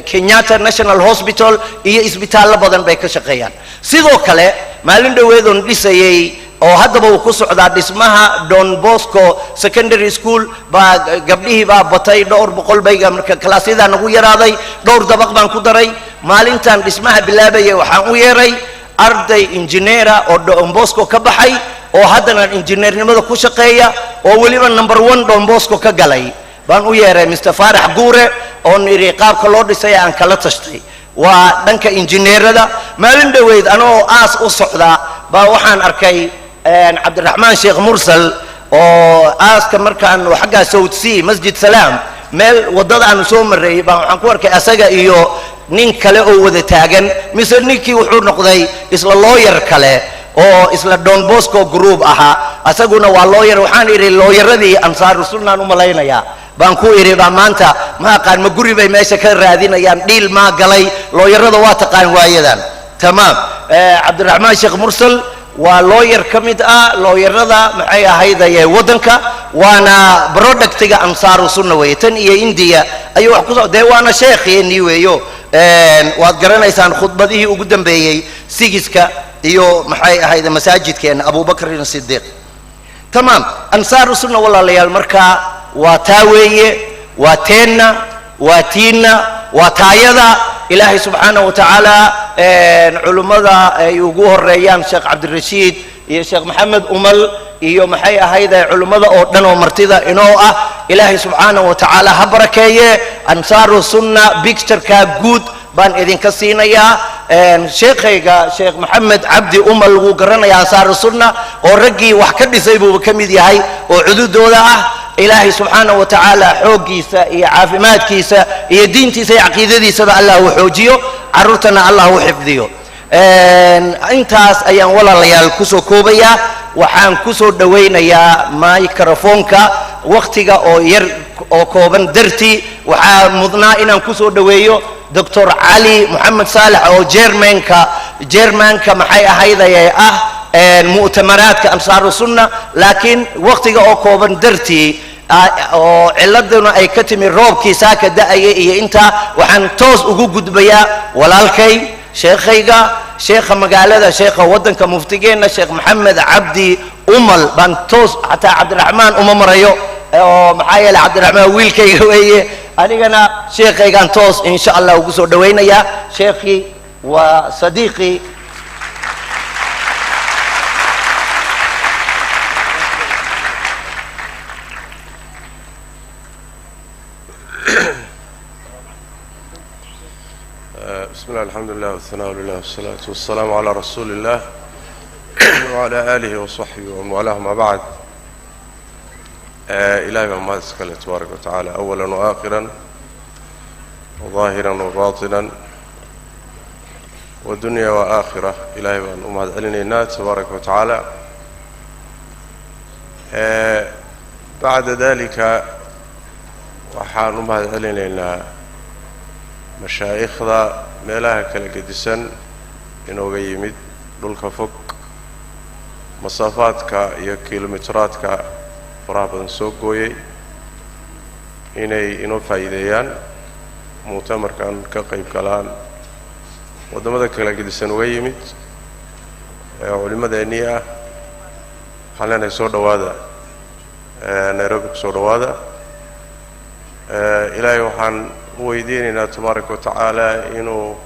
Kenyatta National Hospital iyo isbitaallo badan bay ka shaqeeyaan sidoo kale maalin dhaweedoon dhisayay oo haddaba uu ku socdaa dhismaha Don Bosco Secondary School baa gabdhihii baa batay dhowr boqol bayga marka kalaasyadaa nagu yaraaday dhowr dabaq baan ku daray maalintan dhismaha bilaabayay waxaan u yeeray arday injineera oo Don Bosco ka baxay oo haddana injineernimada ku shaqeeya oo weliba number 1 Don Bosco ka galay baan u yeeray Mr. Farax Guure oo niri qaabka loo dhisay aan kala tashtay waa dhanka injineerada maalin dhaweed anoo aas u socda baa waxaan arkay Cabdiraxmaan Sheekh Mursal oo aaska markaan xagga Saudsii Masjid Salaam meel wadada aanu soo maray baan waxaan ku arkay asaga iyo nin kale oo wada taagan mise ninkii wuxuu noqday isla lawyer kale oo isla Don Bosco group aha asaguna waa lawyer waxaan iri lawyeradii ansaaru sunnah u malaynaya baan ku iri baa maanta ma aqaan ma guri bay meesha ka raadinayaan dhiil ma galay lawyerada waa taqaan waayadan tamaam Cabdiraxmaan Sheekh Mursal waa lawyer ka mid ah lawyerada maxay ahaydayay waddanka waana productiga ansaaru sunna weeye tan iyo India ayuu wax ku soo deewaana sheekheeni weeyo waad garanaysaan khudbadihii ugu dambeeyay sigiska iyo maxay ahayd masaajidkeena Abu Bakr as-Siddiq tamaam ansaaru sunna walaalayaal marka waa taaweeye waa teenna waa tiinna waa taayada ilaahay subxaanahu wa tacaala culimmada ay ugu horeeyaan Sheekh Cabdirashiid iyo Sheekh Maxamed Umal iyo maxay ahayd culimmada oo dhan oo martida inoo ah ilaahay subxaanahu wa tacaala ha barakeeye ansaaru sunna picture-ka guud baan idinka siinayaa sheekhayga Sheekh Maxamed Cabdi Umal wuu garanayaa ansaaru sunna oo raggii wax ka dhisay buu ka mid yahay oo cududooda ah إلهي سبحانه وتعالى حوجيسا يا عافمات كيسا يا دين تيسا يا عقيدة سبع الله وحوجيو عرتنا الله وحفظيو intaas ayaan walaalayaal kusoo koobayaa. waxaan kusoo dhawaynayaa microfonka waqtiga oo yar oo kooban dartii waxaa mudnaa inaan kusoo dhaweeyo Dr. Ali Muhammad Saleh oo Germanka maxay ahaydayay mu'tamaraadka ansaaru sunna, laakiin waqtiga oo kooban dartii oo ciladuna ay ka timi roobkii saaka da'aya iyo intaa waxaan toos ugu gudbayaa walaalkay sheekhayga sheekha magaalada sheekha wadanka muftigeena sheekh Maxamed Cabdi Umal baan toos xataa Cabdiraxmaan uma marayo oo maxaa yeelay Cabdiraxmaan wiilkayga weeye anigana sheekhaygaan toos insha Allah ugu soo dhawaynayaa sheekhi waa sadiiqi بسم الله الحمد لله والثناء لله والصلاة والسلام على رسول الله وعلى آله وصحبه ومن والاه ما بعد. إلهي ما أسكال تبارك وتعالى أولا وآخرا وظاهرا وباطنا ودنيا وآخرة. إلهي بأن أمهد علينا تبارك وتعالى. بعد ذلك وحان أمهد علينا مشايخنا meelaha kala gedisan inooga yimid dhulka fog masaafaadka iyo kiiloomitaraadka faraha badan soo gooyay inay inoo faa'iideeyaan mu'tamarkan ka qayb galaan wadamada kala gedisan uga yimid culimadeennii ah waxaan leenahay soo dhowaada Nairobi ku soo dhowaada. ilaahay waxaan weydiinaynaa tabaaraka wa tacaala inuu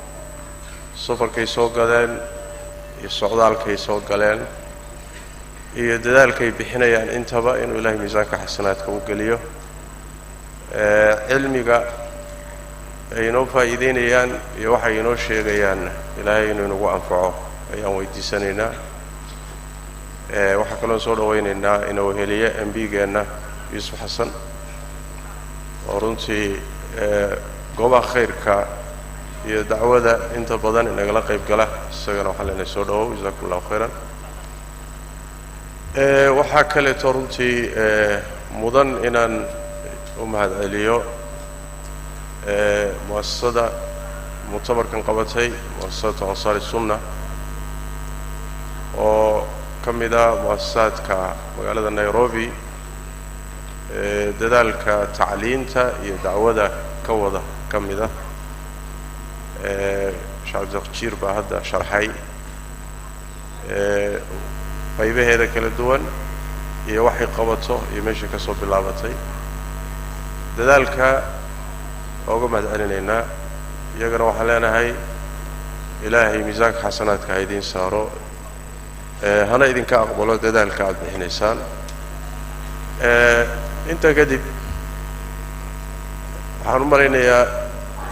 safarkay soo galeen iyo socdaalkay soo galeen iyo dadaalkay bixinayaan intaba inuu ilaahay miisaanka xasanaadka u geliyo. cilmiga ay inoo faa'iideynayaan iyo waxay inoo sheegayaan ilaahay inuu inagu anfaco ayaan weydiisanaynaa. waxaa kaloo soo dhawaynaynaa inuu heliyo MB-geenna Yuusuf Xasan oo runtii goobaha khayrka iyo dacwada inta badan inagala qayb gala isagana waxaan leenahay soo dhawow jazakum allahu khayran. waxaa kaleeto runtii mudan inaan u mahad celiyo muasasada mu'tamarkan qabatay muasasatu ansaari sunna oo ka mid ah muasasaadka magaalada Nairobi dadaalka tacliinta iyo dacwada ka wada ka mid ah. Sheekh Jiir baa hadda sharxay qaybaheeda kala duwan iyo waxay qabato iyo meesha ka soo bilaabatay. dadaalka uga mahad celinaynaa iyagana waxaan leenahay ilaahay miisaanka xasanaadka ha idiin saaro hana idinka aqbalo dadaalka aad bixinaysaan. inta kadib waxaan u malaynayaa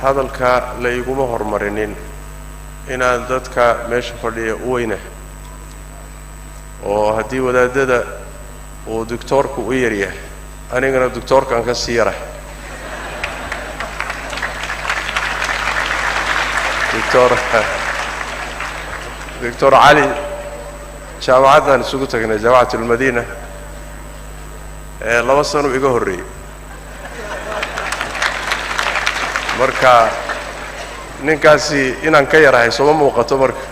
hadalka la iguma hormarinin inaan dadka meesha fadhiya u weyna oo haddii wadaadada uu doctoorku u yaryahay anigana doctoorkan ka sii yara doctor Ali jaamacaddan isugu tagnay jaamacatu lmadiina 2 sano iga horreeyay marka ninkaasi inaan ka yarahay sooma muuqato marka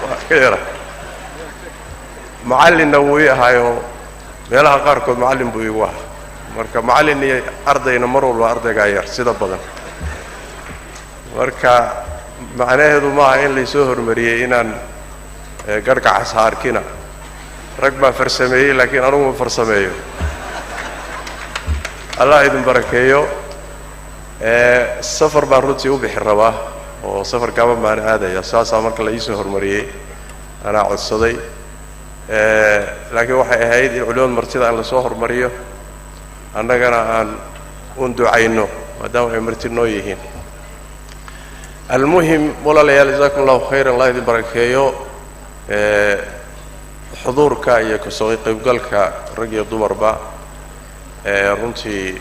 waa ka yarahay macallinna wuu ii ahaayoo meelaha qaarkood macallin buu iigu ahaa marka macallin iyo ardayna mar walba ardaygaa yar sida badan marka macnaheedu maaha in laysoo hormariyey inaan garhgacas ha arkina rag baa farsameeyey laakiin anugu ma farsameeyo. allah idin barakeeyo. safar baan runtii u bixi rabaa oo safar gaaban baan aadaya saasaa marka la iisoo hormariyey anaa codsaday laakiin waxay ahayd in culimada martida aan lasoo hormariyo annagana aan un ducayno maadaama ay marti noo yihiin. almuhim walaalayaal jazakum allahu khayran allah idin barakeeyo. xuduurka iyo kasoo qaybgalka rag iyo dumarba runtii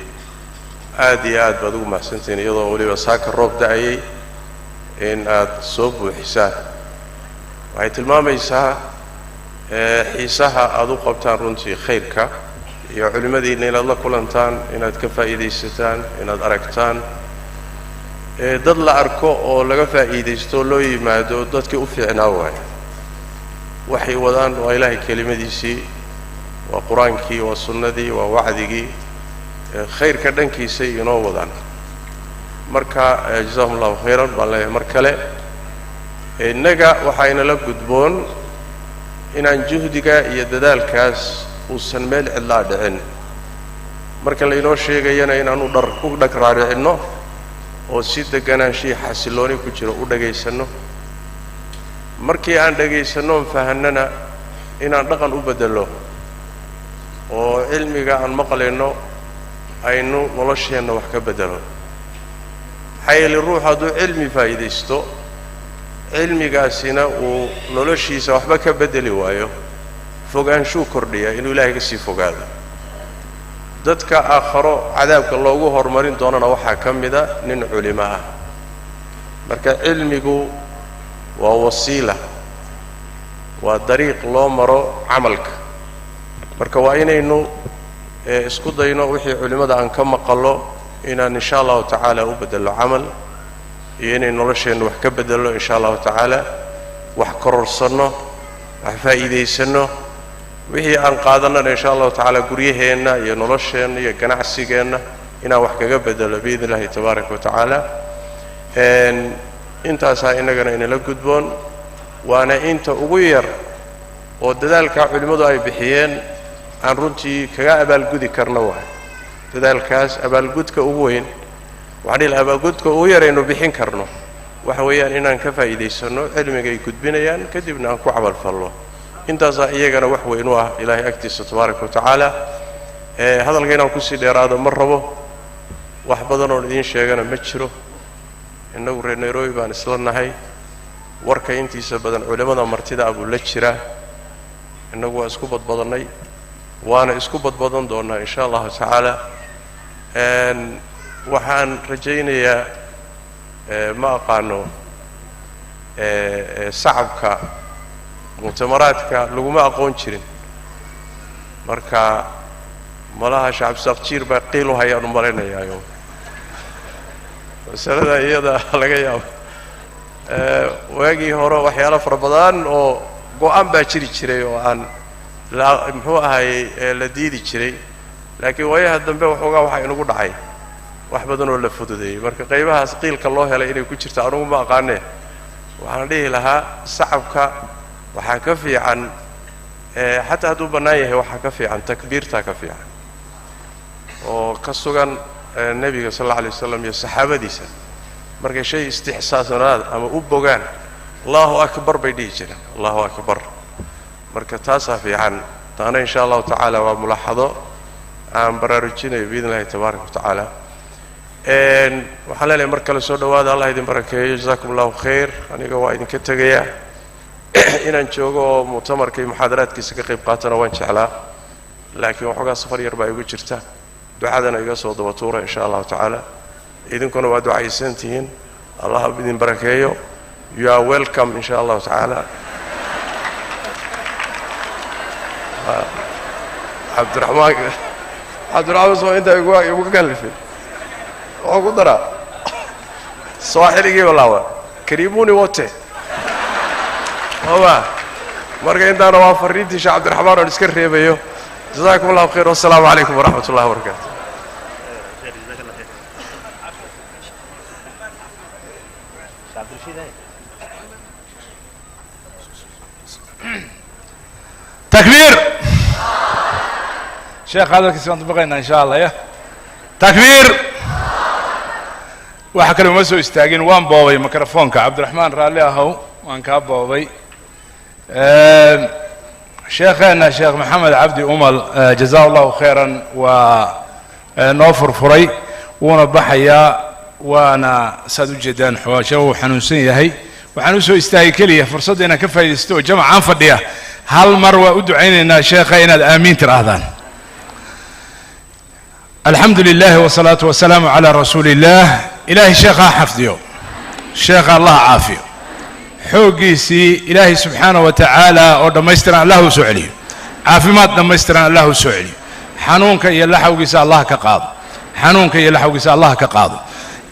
aad iyo aad baad ugu mahadsantihiin iyadoo weliba saaka roob da'ayay in aad soo buuxisaan waxay tilmaamaysaa xiisaha aad u qabtaan runtii khayrka iyo culimmadiinna inaad la kulantaan inaad ka faa'iidaysataan inaad aragtaan dad la arko oo laga faa'iidaysto loo yimaado dadkii u fiicnaa waayo waxay wadaan waa ilaahay kelimadiisii waa qur-aankii waa sunnadii waa wacdigii khayrka dhankiisay inoo wadaan marka jazaahum allahu khayran baan leeyahay mar kale innaga waxaynala gudboon inaan juhdiga iyo dadaalkaas uusan meel cidlaa dhicin marka laynoo sheegayana inaanu u dhag raaricinno oo si degganaanshii xasillooni ku jiro u dhagaysanno markii aan dhagaysanno oon fahanana inaan dhaqan u beddello oo cilmiga aan maqlayno aynu nolosheenna wax ka beddelo maxaa yeele ruux hadduu cilmi faa'iidaysto cilmigaasina uu noloshiisa waxba ka beddeli waayo fogaanshuu kordhiya inuu ilaahay ka sii fogaado dadka aakharo cadaabka loogu horumarin doonana waxaa ka mida nin culimo ah marka cilmigu waa wasiila waa dariiq loo maro camalka marka waa inaynu isku dayno wixii culimmada aan ka maqallo inaan insha allahu tacaala u beddello camal iyo inay nolosheenna wax ka beddello insha allahu tacaala wax kororsanno wax faa'iidaysanno wixii aan qaadannana insha allahu tacaala guryaheenna iyo nolosheenna iyo ganacsigeenna inaan wax kaga beddello biidni illahi tabaaraka wa tacaala intaasaa innagana inala gudboon waana inta ugu yar oo dadaalkaa culimmadu ay bixiyeen aan runtii kaga abaalgudi karno waay dadaalkaas abaalgudka ugu weyn waxaan dhihi abaalgudka ugu yaraynu bixin karno waxa weeyaan inaan ka faa'iidaysanno cilmiga ay gudbinayaan kadibna aan ku camalfallo intaasaa iyagana wax weyn u ah ilaahay agtiisa tabaaraka wa tacaala hadalka inaan kusii dheeraado ma rabo wax badan oon idiin sheegana ma jiro innagu reer nairobi baan isla nahay warka intiisa badan culimmada martida abuu la jiraa innagu waa isku badbadannay waana isku badbadan doonnaa insha allahu tacaala waxaan rajaynayaa ma aqaano sacabka muctamaraadka laguma aqoon jirin marka malaha shacabsaaq jiir baa qiil u hayaan u malaynayaa masalada iyada laga yaabo waagii hore waxyaalo fara badan oo go-aan baa jiri jiray oo aan muxuu ahayey la diidi jiray laakiin waayaha dambe waxoogaa waxaa inagu dhacay wax badan oo la fududeeyey marka qaybahaas qiilka loo helay inay ku jirto anugu ma aqaane waxaan dhihi lahaa sacabka waxaa ka fiican xataa hadduu bannaan yahay waxaa ka fiican takbiirtaa ka fiican oo ka sugan nebiga sal alla alay wasalam iyo saxaabadiisa markay shay istixsaasanaad ama u bogaan allahu akbar bay dhihi jireen allahu akbar marka taasaa fiican taana insha allahu tacaala waa mulaaxado aan baraarujinayo biidn illahi tabaaraka wa tacaala waxaan leenahay mar kale soo dhawaada allah idin barakeeyo jazakum allahu khayr aniga waa idinka tegayaa inaan joogo oo muctamarka iyo muxaadaraadkiisa ka qayb qaatana waan jeclaa laakiin waxoogaa safar yar baa igu jirta ducadana iga soo daba tuura insha allahu tacaala idinkuna waa ducaysan tihiin allah idin barakeeyo you are welcome insha allahu tacaala cabdiraxmaan soo intaa igu kallifay waxuu ku daraa sooxiligii walaawa kariimuni wote oba marka intaana waa fariintii sheekh cabdiraxmaan oon iska reebayo jazakum allahu khayr wassalaamu calaykum waraxmat ullahi wabarakaatu تكبير شيخ هذا كيس نطبقنا إن شاء الله يا تكبير واحد كلمة مسوي استاجين وان بوي ميكروفونك عبد الرحمن رالي أهو وان كاب بوي شيخنا شيخ محمد عبدي أمل جزاه الله خيرا ونوفر فري ونبحيا وانا سادو جدا حواشة وحنوسية هي وحنوسو استاجي كلية فرصتنا كفاية يستوى جمع عن فضية هل مرة أدعينا شيخنا الآمين تراهدان الحمد لله والصلاة والسلام على رسول الله إلهي شيخ حفظيه شيخ الله عافيه xooggiisii ilaahay subxaanahu wa tacaala oo dhammaystiran allah u soo celiyo caafimaad dhammaystiran allah u soo celiyo xanuunka iyo laxawgiisa allah ka qaado xanuunka iyo laxawgiisa allah ka qaado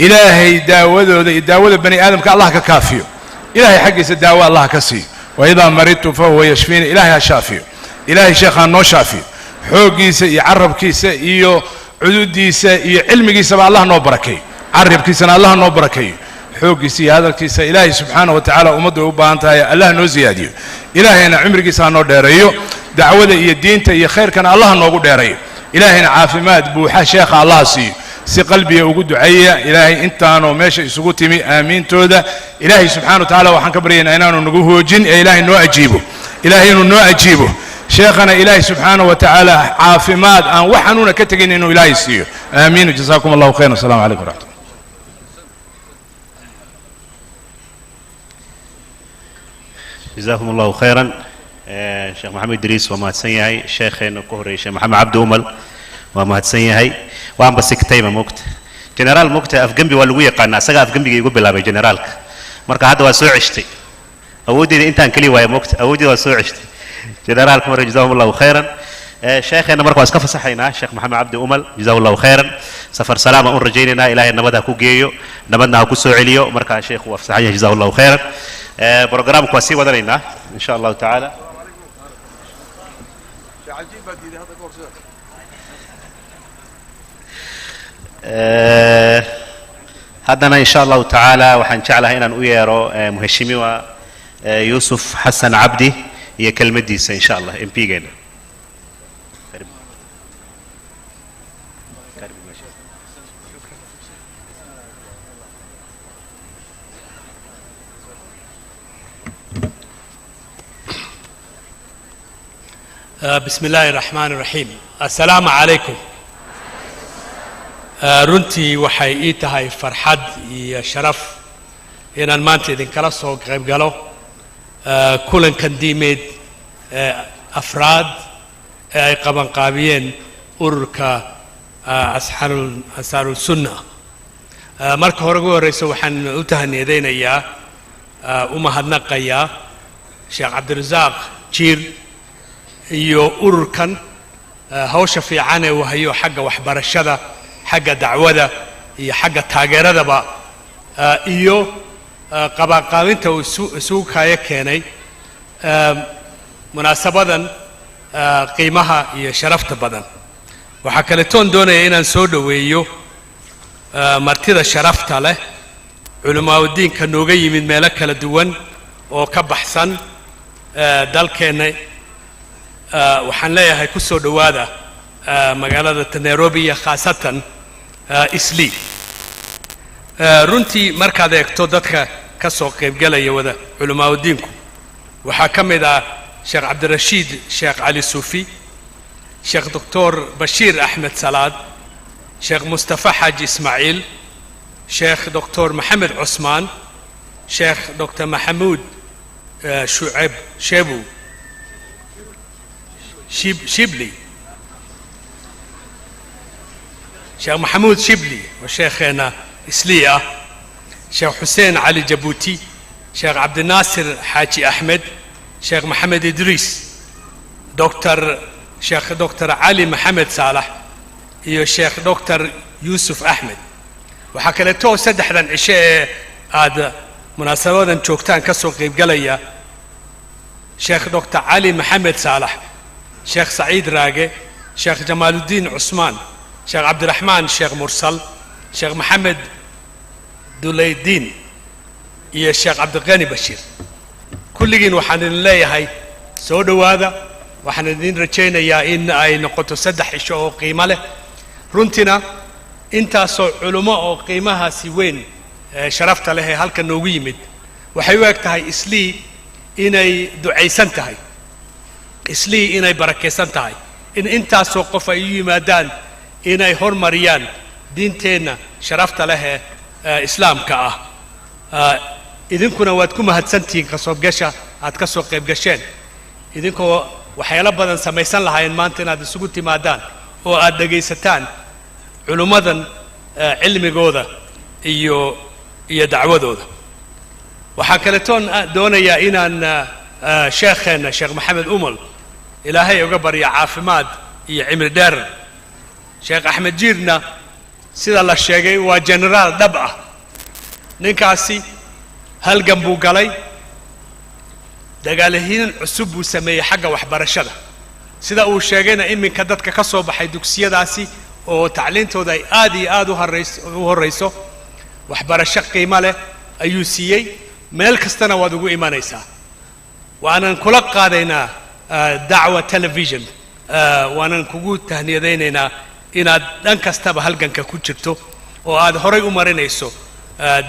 ilaahay daawadooda iyo daawada bani aadamka allah ka kaafiyo ilaahay xaggiisa daawo allah ka siiyo waidaa maridtu fahuwa yashfiini ilaahay ha shaafiyo ilaahay sheekhaa noo shaafiyo xooggiisa iyo carabkiisa iyo cududiisa iyo cilmigiisaba allah noo barakeeyo carabkiisana allah noo barakeeyo xooggiisa iyo hadalkiisa ilaahay subxaanahu wa tacaala ummaddu ay u baahan tahay allah noo siyaadiyo ilaahayna cimrigiisa ha noo dheereeyo dacwada iyo diinta iyo khayrkana allah noogu dheereeyo ilaahayna caafimaad buuxa sheekha allah siiyo si qalbiga ugu duceeya ilaahay intaanoo meesha isugu timi aamiintooda ilaahay subxaanahu wa tacaala waxaan ka baryaynaa inaanu nagu hoojin ee ilaahay noo ajiibo ilaahay inuu noo ajiibo sheekhana ilaahay subxaanahu wa tacaala caafimaad aan wax xanuuna ka tegin inuu ilaahay siiyo aamiin jazaakum allahu khayran wasalaamu calaykum waraxmat جزاكم الله خيرا شيخ محمد إدريس وما تسيهاي شيخنا كهري شيخ محمد عبد أمل وما تسيهاي وأنا بس كتيمة مكت جنرال مكت أفجنبي والوية قلنا سجى أفجنبي يقول بلا بجنرالك مركا هذا وسوء عشتي أودي أنت أنكلي ويا مكت أودي وسوء عشتي جنرالك مرة جزاهم الله خيرا شيخنا مركا واسكف صحينا شيخ محمد عبد أمل جزاه الله خيرا سفر سلامة رجينا إلى نبدا كوجيو نبدنا كوسو عليو مركا شيخ وفصحية جزاه الله خيرا بروجرام كواسي ودرينا إن شاء الله تعالى هذانا إن شاء الله تعالى وحنشعل هنا نويرو مهشمي يوسف حسن عبدي هي كلمة ديسة إن شاء الله MP جينا بسم الله الرحمن الرحيم السلام عليكم runtii waxay ii tahay farxad iyo sharaf inaan maanta idinkala soo qayb galo kulankan diimeed afraad ee ay qabanqaabiyeen ururka ansaaru sunna marka hore ugu horeysa waxaan u tahaniyadeynayaa u mahadnaqayaa sheekh cabdirasaaq jiir iyo ururkan hawsha fiican ee uu hayo xagga waxbarashada xagga dacwada iyo xagga taageeradaba iyo qabanqaabinta uu isugu kaya keenay munaasabadan qiimaha iyo sharafta badan waxaa kaletoon doonaya inaan soo dhoweeyo martida sharafta leh culimaadudiinka nooga yimid meelo kala duwan oo ka baxsan dalkeenna waxaan leeyahay ku soo dhowaada magaalada Nairobi iyo khaasatan Islii runtii markaad eegto dadka ka soo qaybgalaya wada culimaadudiinku waxaa ka mid ah sheekh cabdirashiid sheekh cali suufi sheekh doctor bashiir axmed salaad sheekh mustafa xaaji ismaaciil sheekh doctor maxamed cusmaan sheekh doctor maxamuud shucayb sheebu شبلي شيخ محمود شبلي وشيخنا إسلية شيخ حسين علي جبوتي شيخ عبد الناصر حاجي أحمد شيخ محمد إدريس شيخ دكتور علي محمد صالح iyo sheekh doctor Yusuf Ahmed waxa kale too saddexdan cishe aad munaasabadan joogtaan ka soo qayb galaya sheekh doctor Ali Maxamed Saalax sheekh Saciid Raage sheekh Jamaaluddin Usmaan sheekh Cabdiraxmaan sheekh Mursal sheekh Maxamed Dulaydiin iyo sheekh Cabdiqani Bashiir kulligiin waxaan idin leeyahay soo dhawaada waxaan idin rajaynayaa in ay noqoto saddex cisho oo qiimo leh runtina intaasoo culimo oo qiimahaasi weyn sharafta leh halka noogu yimid waxay u eg tahay Islii inay ducaysan tahay Islii inay barakeysan tahay in intaasoo qof ay u yimaadaan inay hormariyaan diinteenna sharafta leh islaamka ah idinkuna waad ku mahadsantihiin kasoo aad ka soo qayb gasheen idinkoo waxyaalo badan samaysan lahaayeen maanta inaad isugu timaadaan oo aad dhagaysataan culimmadan cilmigooda iyo dacwadooda waxaa kaletoon doonayaa inaan sheekheena sheekh maxamed umal ilaahay uga barya caafimaad iyo cimri dheer. sheekh axmed jiirna sida la sheegay waa generaal dhab ah. ninkaasi halgan buu galay, dagaalahiin cusub buu sameeyey xagga waxbarashada. sida uu sheegayna iminka dadka ka soo baxay dugsiyadaasi oo tacliintooda ay aad iyo aad u horrayso, waxbarasho qiimo leh ayuu siiyey. meel kastana waad ugu imanaysaa. waanan kula qaadaynaa dacwa television, waanan kugu tahniyadaynaynaa inaad dhan kastaba halganka ku jirto oo aad horay u marinayso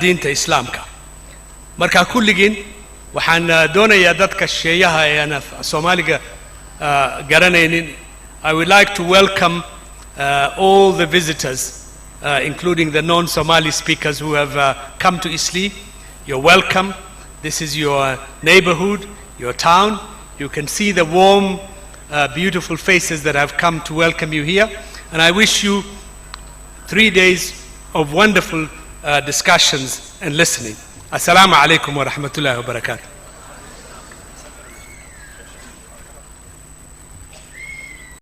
diinta islaamka. marka kulligiin waxaan doonayaa dadka sheeyaha ee aan Soomaaliga garanaynin, I would like to welcome all the visitors, including the non-Somali speakers who have come to Isli. You're welcome. This is your neighborhood, your town. You can see the warm, beautiful faces that have come to welcome you here. And I wish you 3 days of wonderful discussions and listening. Assalamu alaikum wa rahmatullahi wa barakatuh.